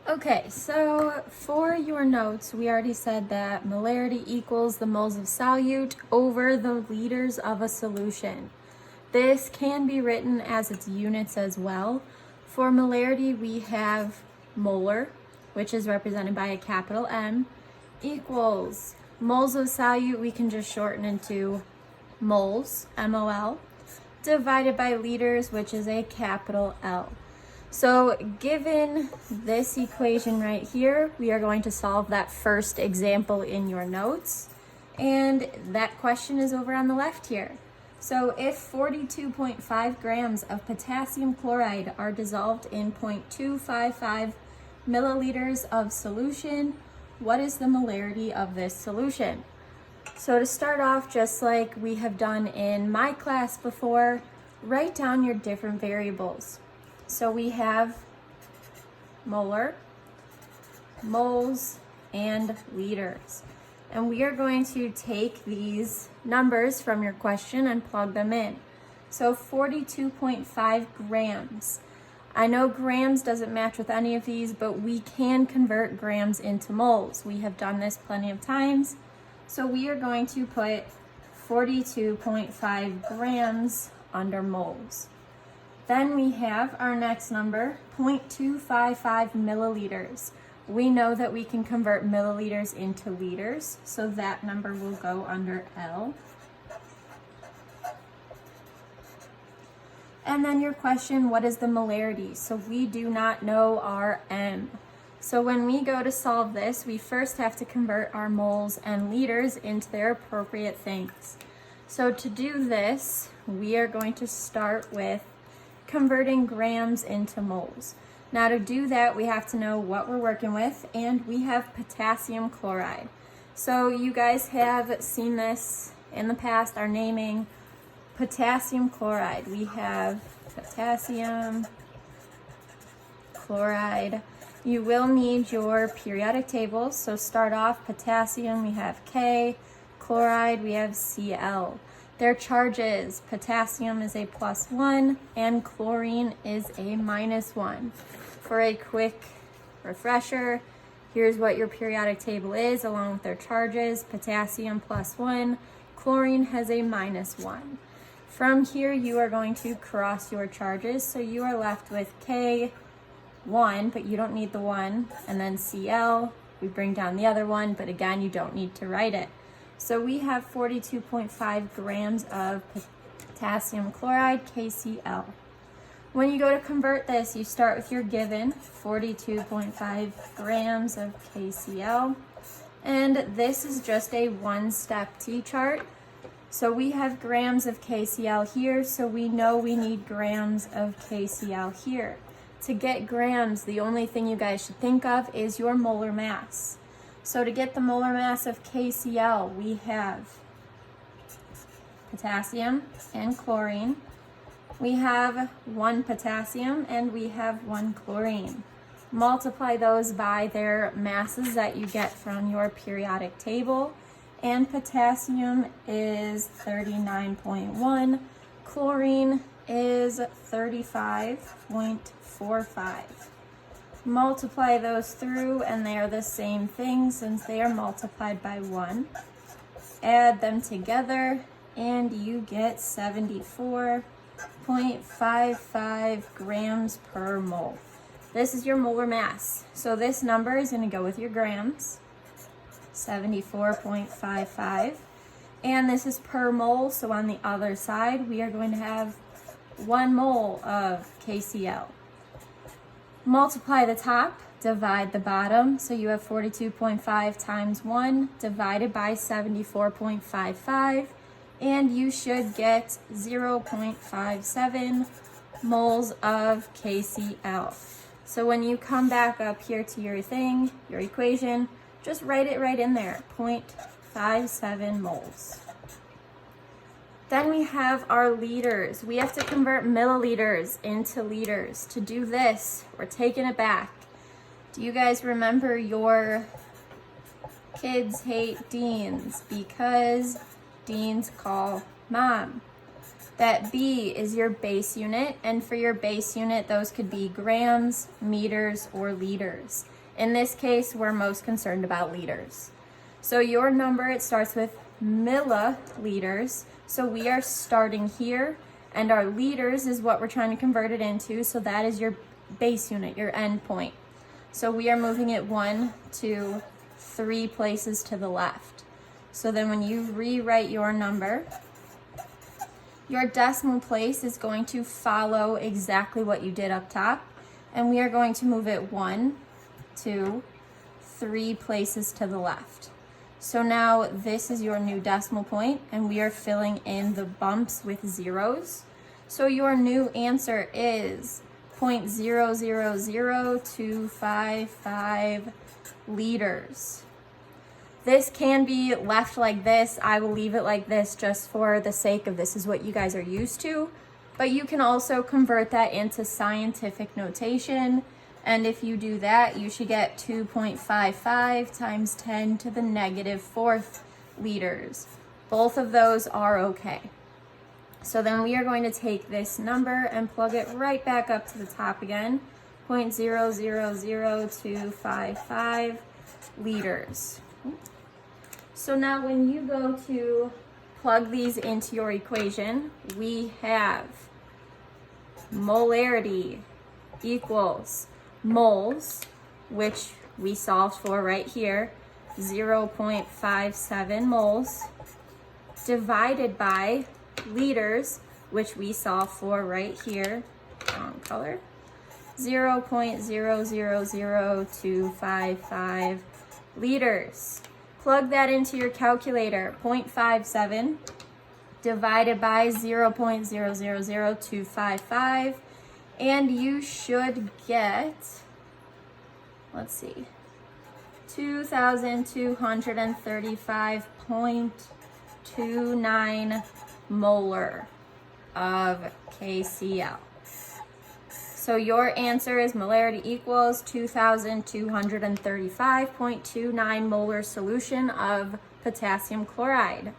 Okay, so for your notes, we already said that molarity equals the moles of solute over the liters of a solution. This can be written as its units as well. For molarity, we have molar, which is represented by a capital M, equals moles of solute, we can just shorten into moles, MOL, divided by liters, which is a capital L. So given this equation right here, we are going to solve that first example in your notes. And that question is over on the left here. So if 42.5 grams of potassium chloride are dissolved in 0.255 milliliters of solution, what is the molarity of this solution? So to start off, just like we have done in my class before, write down your different variables. So we have molar, moles, and liters. And we are going to take these numbers from your question and plug them in. So 42.5 grams. I know grams doesn't match with any of these, but we can convert grams into moles. We have done this plenty of times. So we are going to put 42.5 grams under moles. Then we have our next number, 0.255 milliliters. We know that we can convert milliliters into liters, so that number will go under L. And then your question, what is the molarity? So we do not know our M. So when we go to solve this, we first have to convert our moles and liters into their appropriate things. So to do this, we are going to start with converting grams into moles. Now to do that, we have to know what we're working with, and we have potassium chloride. So you guys have seen this in the past, our naming potassium chloride. We have potassium chloride. You will need your periodic tables. So start off potassium, we have K, chloride, we have Cl. Their charges, potassium is a +1 and chlorine is a -1. For a quick refresher, here's what your periodic table is along with their charges. Potassium +1, chlorine has a -1. From here, you are going to cross your charges. So you are left with K1, but you don't need the 1, and then Cl. We bring down the other one, but again, you don't need to write it. So we have 42.5 grams of potassium chloride, KCl. When you go to convert this, you start with your given, 42.5 grams of KCl. And this is just a one-step T-chart. So we have grams of KCl here, so we know we need grams of KCl here. To get grams, the only thing you guys should think of is your molar mass. So to get the molar mass of KCl, we have potassium and chlorine. We have 1 potassium and we have 1 chlorine. Multiply those by their masses that you get from your periodic table. And potassium is 39.1. Chlorine is 35.45. Multiply those through and they are the same thing since they are multiplied by 1. Add them together and you get 74.55 grams per mole. This is your molar mass. So this number is going to go with your grams, 74.55. And this is per mole, so on the other side we are going to have 1 mole of KCl. Multiply the top, divide the bottom, so you have 42.5 times 1 divided by 74.55, and you should get 0.57 moles of KCl. So when you come back up here to your thing, your equation, just write it right in there, 0.57 moles. Then we have our liters. We have to convert milliliters into liters. To do this, we're taking it back. Do you guys remember your kids hate deans because deans call mom? That B is your base unit, and for your base unit, those could be grams, meters, or liters. In this case, we're most concerned about liters. So your number, it starts with milliliters. So we are starting here, and our liters is what we're trying to convert it into. So that is your base unit, your end point. So we are moving it 1, 2, 3 places to the left. So then when you rewrite your number, your decimal place is going to follow exactly what you did up top. And we are going to move it 1, 2, 3 places to the left. So now this is your new decimal point, and we are filling in the bumps with zeros. So your new answer is 0.000255 liters. This can be left like this. I will leave it like this just for the sake of this is what you guys are used to. But you can also convert that into scientific notation. And if you do that, you should get 2.55 times 10 to the negative 4th liters. Both of those are okay. So then we are going to take this number and plug it right back up to the top again, 0.000255 liters. So now when you go to plug these into your equation, we have molarity equals moles, which we solved for right here, 0.57 moles, divided by liters, which we solved for right here, wrong color, 0.000255 liters. Plug that into your calculator, 0.57 divided by 0.000255, and you should get, let's see, 2,235.29 molar of KCl. So your answer is molarity equals 2,235.29 molar solution of potassium chloride.